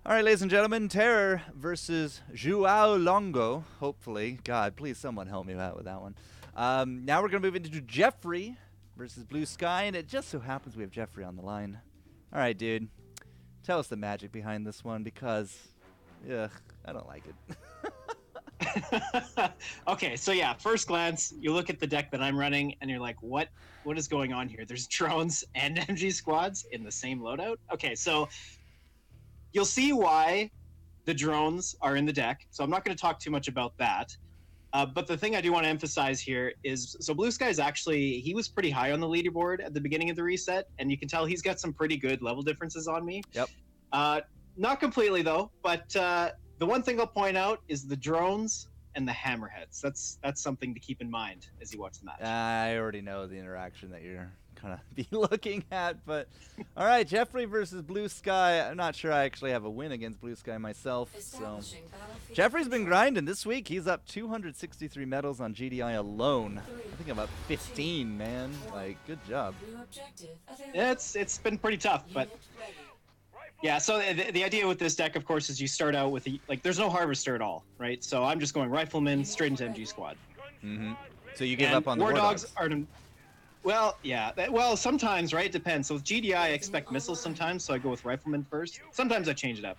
All right, ladies and gentlemen, Terror versus Joao Longo. Hopefully. God, please someone help me out with that one. Now we're going to move into Jeffrey versus BlueSky, and it just so happens we have Jeffrey on the line. All right, dude. Tell us the magic behind this one, because, ugh, I don't like it. Okay, so yeah, first glance, you look at the deck that I'm running, and you're like, what is going on here? There's drones and MG squads in the same loadout? Okay, so you'll see why the drones are in the deck, so I'm not going to talk too much about that. But the thing I do want to emphasize here is, so BlueSky is actually, he was pretty high on the leaderboard at the beginning of the reset, and you can tell he's got some pretty good level differences on me. Yep. Not completely, though, but the one thing I'll point out is the drones and the hammerheads. That's something to keep in mind as you watch the match. I already know the interaction that you're kind of be looking at, but all right, Jeffrey versus BlueSky. I'm not sure I actually have a win against BlueSky myself, so Jeffrey's been grinding this week. He's up 263 medals on GDI alone. I think I'm up 15, man. Like, good job. Yeah, it's been pretty tough, but yeah, so the idea with this deck, of course, is you start out with, there's no harvester at all, right? So I'm just going rifleman straight into MG squad. Mm-hmm. So you give up on the war dogs. Well, yeah. Well, sometimes, right? It depends. So with GDI, I expect missiles sometimes, so I go with rifleman first. Sometimes I change it up.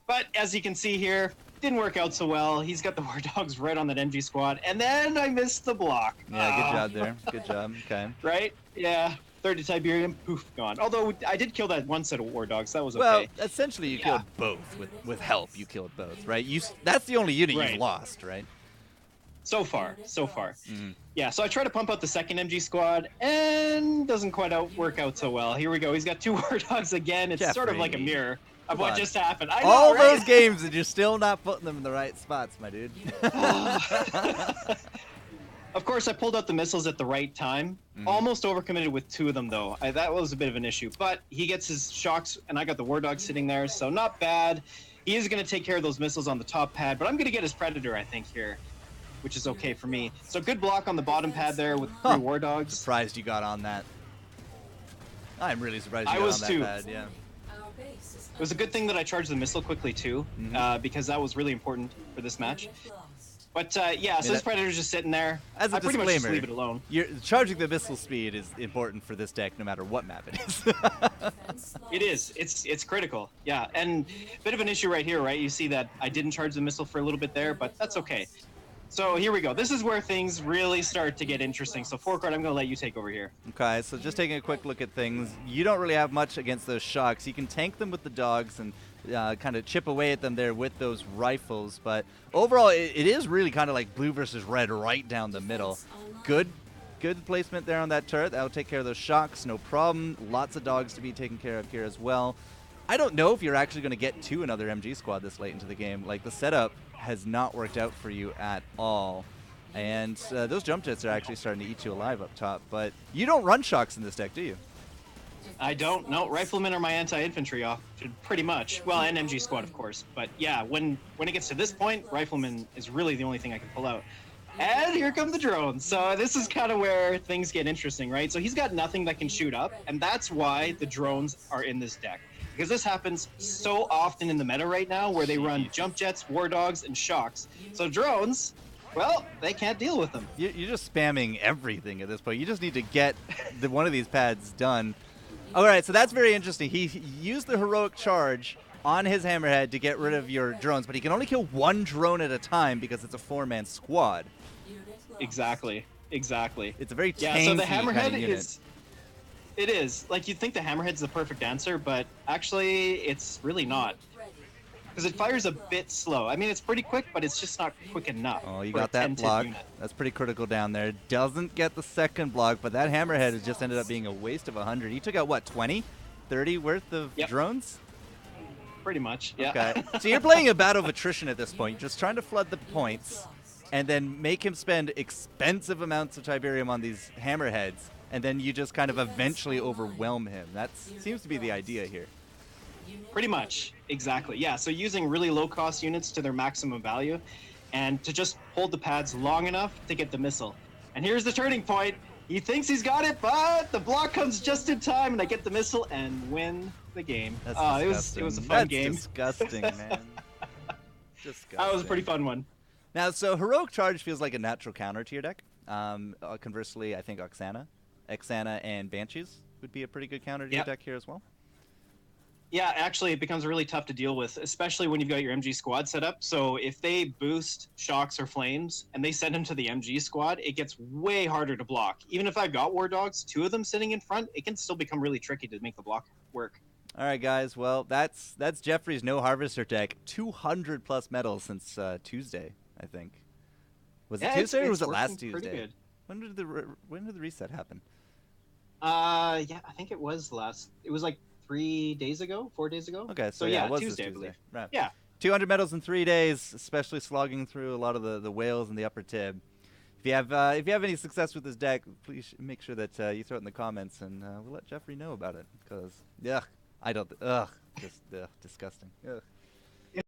But as you can see here, didn't work out so well. He's got the war dogs right on that MG squad, and then I missed the block. Yeah, good job there. Good job. Okay. Right? Yeah. Third to Tiberium, poof, gone. Although I did kill that one set of war dogs, that was okay. Well, essentially you killed both with help. You killed both, right? That's the only unit you've lost, right? So far. Mm-hmm. Yeah, so I try to pump out the second MG squad, and doesn't quite work out so well. Here we go. He's got two war dogs again. It's sort of like a mirror of what just happened. I know, all right? those games, and you're still not putting them in the right spots, my dude. Of course, I pulled out the missiles at the right time. Mm-hmm. Almost overcommitted with two of them, though. That was a bit of an issue. But he gets his shocks, and I got the war dog sitting there, so not bad. He is going to take care of those missiles on the top pad, but I'm going to get his predator, I think, here, which is okay for me. So good block on the bottom pad there with 3 war dogs. Surprised you got on that. I'm really surprised you got on that pad, yeah. It was a good thing that I charged the missile quickly, too, because that was really important for this match. But, yeah, so this predator's just sitting there. As a I pretty much just leave it alone. Charging the missile speed is important for this deck no matter what map it is. It is. It's critical. Yeah, and a bit of an issue right here, right? You see that I didn't charge the missile for a little bit there, but that's okay. So here we go. This is where things really start to get interesting. So FourCourt, I'm going to let you take over here. Okay, so just taking a quick look at things. You don't really have much against those shocks. You can tank them with the dogs and kind of chip away at them there with those rifles. But overall, it is really kind of like blue versus red right down the middle. Good placement there on that turret. That'll take care of those shocks, no problem. Lots of dogs to be taken care of here as well. I don't know if you're actually going to get to another MG squad this late into the game. Like, the setup has not worked out for you at all. And those jump jets are actually starting to eat you alive up top. But you don't run shocks in this deck, do you? I don't. No, riflemen are my anti-infantry option, pretty much. Well, and MG squad, of course. But yeah, when it gets to this point, rifleman is really the only thing I can pull out. And here come the drones. So this is kind of where things get interesting, right? So he's got nothing that can shoot up, and that's why the drones are in this deck. Because this happens so often in the meta right now, where they run jump jets, war dogs, and shocks. So drones, well, they can't deal with them. You're just spamming everything at this point. You just need to get one of these pads done. All right, so that's very interesting. He used the heroic charge on his hammerhead to get rid of your drones, but he can only kill one drone at a time because it's a 4-man squad. Exactly. It's a very tanky so the hammerhead kind of unit. It is. Like, you'd think the hammerhead's the perfect answer, but actually it's really not. Because it fires a bit slow. I mean, it's pretty quick, but it's just not quick enough. Oh, you got that block. That's pretty critical down there. Doesn't get the second block, but that hammerhead has just ended up being a waste of 100. He took out, what, 20? 30 worth of drones? Pretty much, yeah. Okay. So you're playing a battle of attrition at this point. You're just trying to flood the points and then make him spend expensive amounts of Tiberium on these hammerheads, and then you just kind of eventually overwhelm him. That seems to be the idea here. Pretty much, exactly. Yeah, so using really low-cost units to their maximum value, and to just hold the pads long enough to get the missile. And here's the turning point. He thinks he's got it, but the block comes just in time, and I get the missile and win the game. That's It was a fun game. That's disgusting, man. Disgusting. That was a pretty fun one. Now, so Heroic Charge feels like a natural counter to your deck. Conversely, I think Oxana and Banshees would be a pretty good counter to your deck here as well. Yeah, actually, it becomes really tough to deal with, especially when you've got your MG squad set up. So if they boost Shocks or Flames and they send them to the MG squad, it gets way harder to block. Even if I've got War Dogs, 2 of them sitting in front, it can still become really tricky to make the block work. All right, guys. Well, that's Jeffrey's No Harvester deck. 200 plus medals since Tuesday, I think. Was it Tuesday or was it last Tuesday? Good. When did the reset happen? Yeah, I think it was like 3 days ago, 4 days ago. Okay, so yeah, it was Tuesday, Tuesday, I believe. Right. Yeah. 200 medals in 3 days, especially slogging through a lot of the whales and the upper tib. If you have any success with this deck, please make sure that you throw it in the comments, and we'll let Jeffrey know about it. Because just disgusting. Ugh.